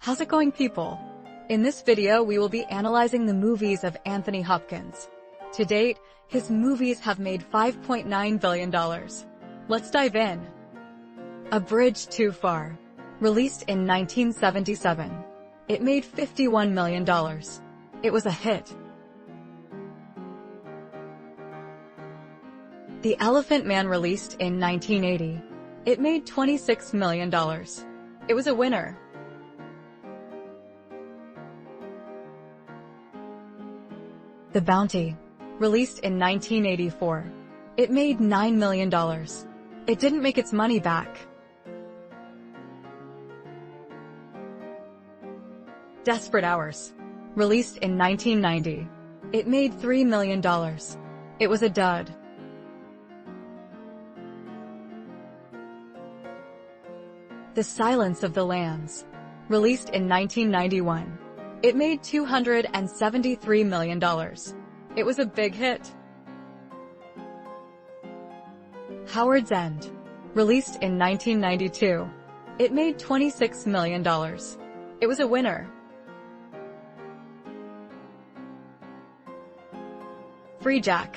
How's it going, people? In this video, we will be analyzing the movies of Anthony Hopkins. To date, his movies have made $5.9 billion. Let's dive in. A Bridge Too Far. Released in 1977. It made $51 million. It was a hit. The Elephant Man, released in 1980. It made $26 million. It was a winner. The Bounty. Released in 1984. It made $9 million. It didn't make its money back. Desperate Hours. Released in 1990. It made $3 million. It was a dud. The Silence of the Lambs. Released in 1991. It made $273 million. It was a big hit. Howard's End. Released in 1992. It made $26 million. It was a winner. Freejack.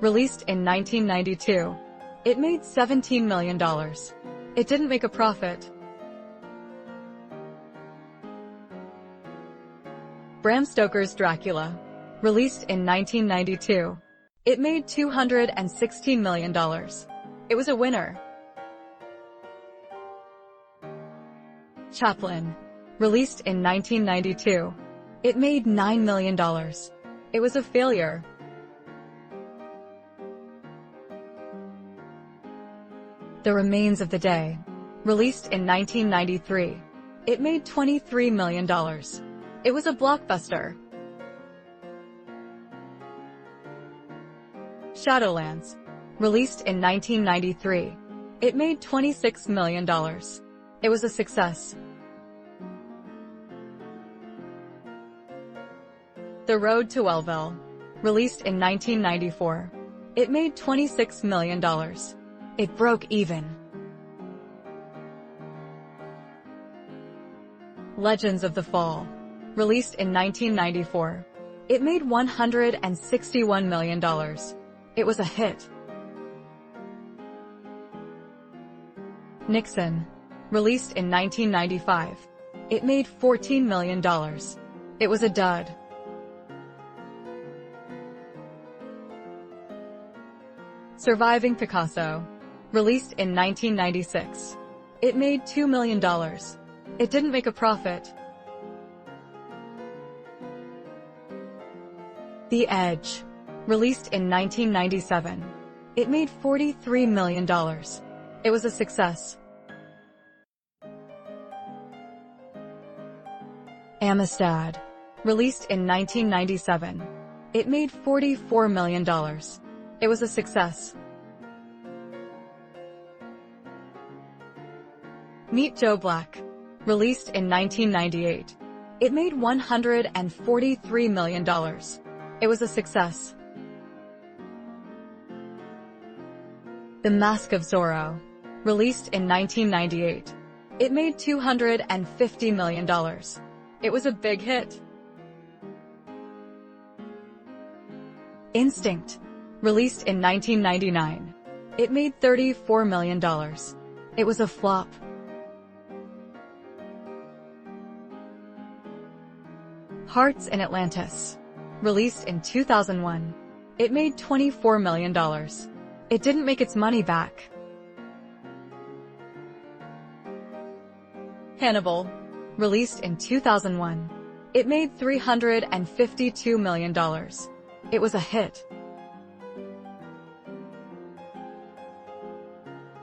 Released in 1992. It made $17 million. It didn't make a profit. Bram Stoker's Dracula. Released in 1992. It made $216 million. It was a winner. Chaplin. Released in 1992. It made $9 million. It was a failure. The Remains of the Day. Released in 1993. It made $23 million. It was a blockbuster. Shadowlands. Released in 1993. It made $26 million. It was a success. The Road to Wellville. Released in 1994. It made $26 million. It broke even. Legends of the Fall. Released in 1994. It made $161 million. It was a hit. Nixon. Released in 1995. It made $14 million. It was a dud. Surviving Picasso. Released in 1996. It made $2 million. It didn't make a profit. The Edge. Released in 1997. It made $43 million. It was a success. Amistad. Released in 1997. It made $44 million. It was a success. Meet Joe Black. Released in 1998. It made $143 million. It was a success. The Mask of Zorro. Released in 1998. It made $250 million. It was a big hit. Instinct. Released in 1999. It made $34 million. It was a flop. Hearts in Atlantis. Released in 2001. It made $24 million. It didn't make its money back. Hannibal. Released in 2001. It made $352 million. It was a hit.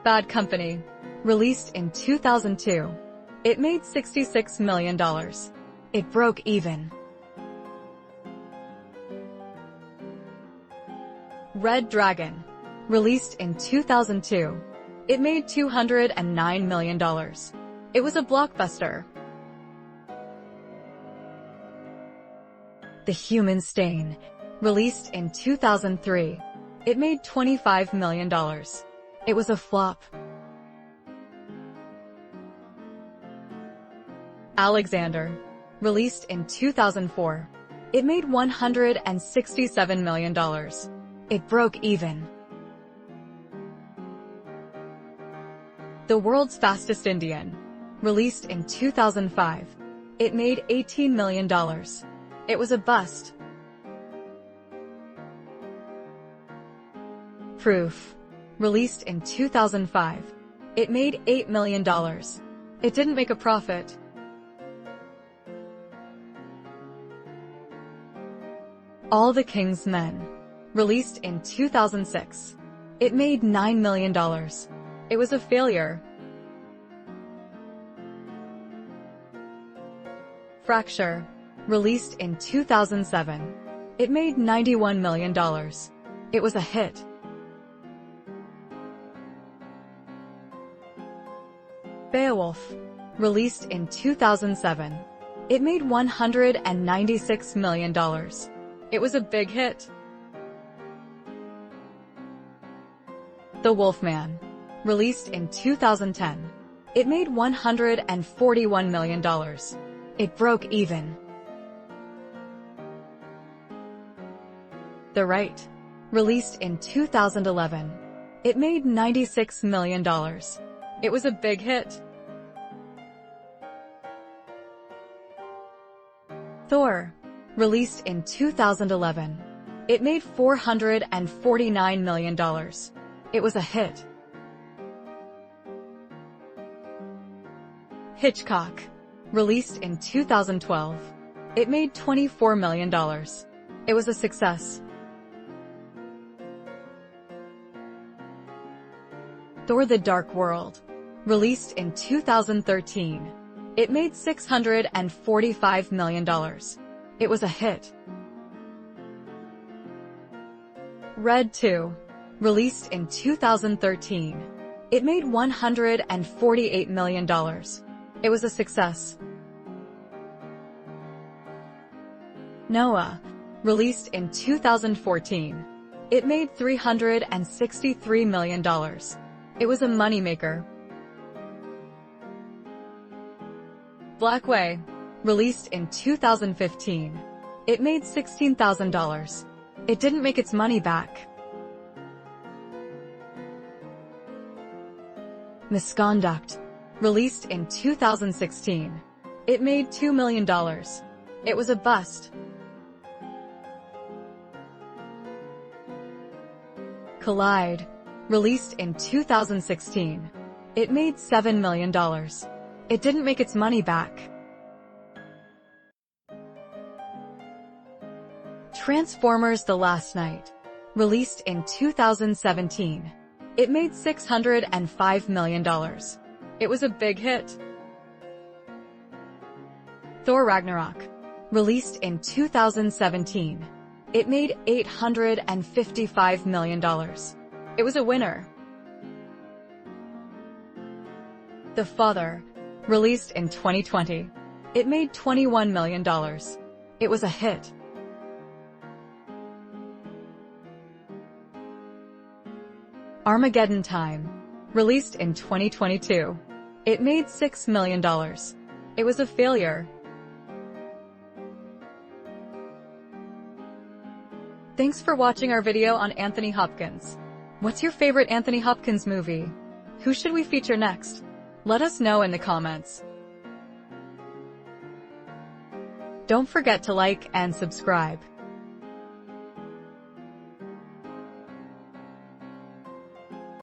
Bad Company. Released in 2002. It made $66 million. It broke even. Red Dragon. Released in 2002. It made $209 million. It was a blockbuster. The Human Stain. Released in 2003. It made $25 million. It was a flop. Alexander. Released in 2004. It made $167 million. It broke even. The World's Fastest Indian. Released in 2005. It made $18 million. It was a bust. Proof. Released in 2005. It made $8 million. It didn't make a profit. All the King's Men. Released in 2006. It made $9 million. It was a failure. Fracture. Released in 2007. It made $91 million. It was a hit. Beowulf. Released in 2007. It made $196 million. It was a big hit. The Wolfman. Released in 2010. It made $141 million. It broke even. The Rite. Released in 2011. It made $96 million. It was a big hit. Thor. Released in 2011. It made $449 million. It was a hit. Hitchcock. Released in 2012. It made $24 million. It was a success. Thor: The Dark World. Released in 2013. It made $645 million. It was a hit. Red 2. Released in 2013. It made $148 million. It was a success. Noah. Released in 2014. It made $363 million. It was a moneymaker. Blackway. Released in 2015. It made $16,000. It didn't make its money back. Misconduct. Released in 2016. It made $2 million. It was a bust. Collide. Released in 2016. It made $7 million. It didn't make its money back. Transformers: The Last Knight. Released in 2017. It made $605 million. It was a big hit. Thor Ragnarok. Released in 2017. It made $855 million. It was a winner. The Father. Released in 2020. It made $21 million. It was a hit. Armageddon Time. Released in 2022. It made $6 million. It was a failure. Thanks for watching our video on Anthony Hopkins. What's your favorite Anthony Hopkins movie? Who should we feature next? Let us know in the comments. Don't forget to like and subscribe.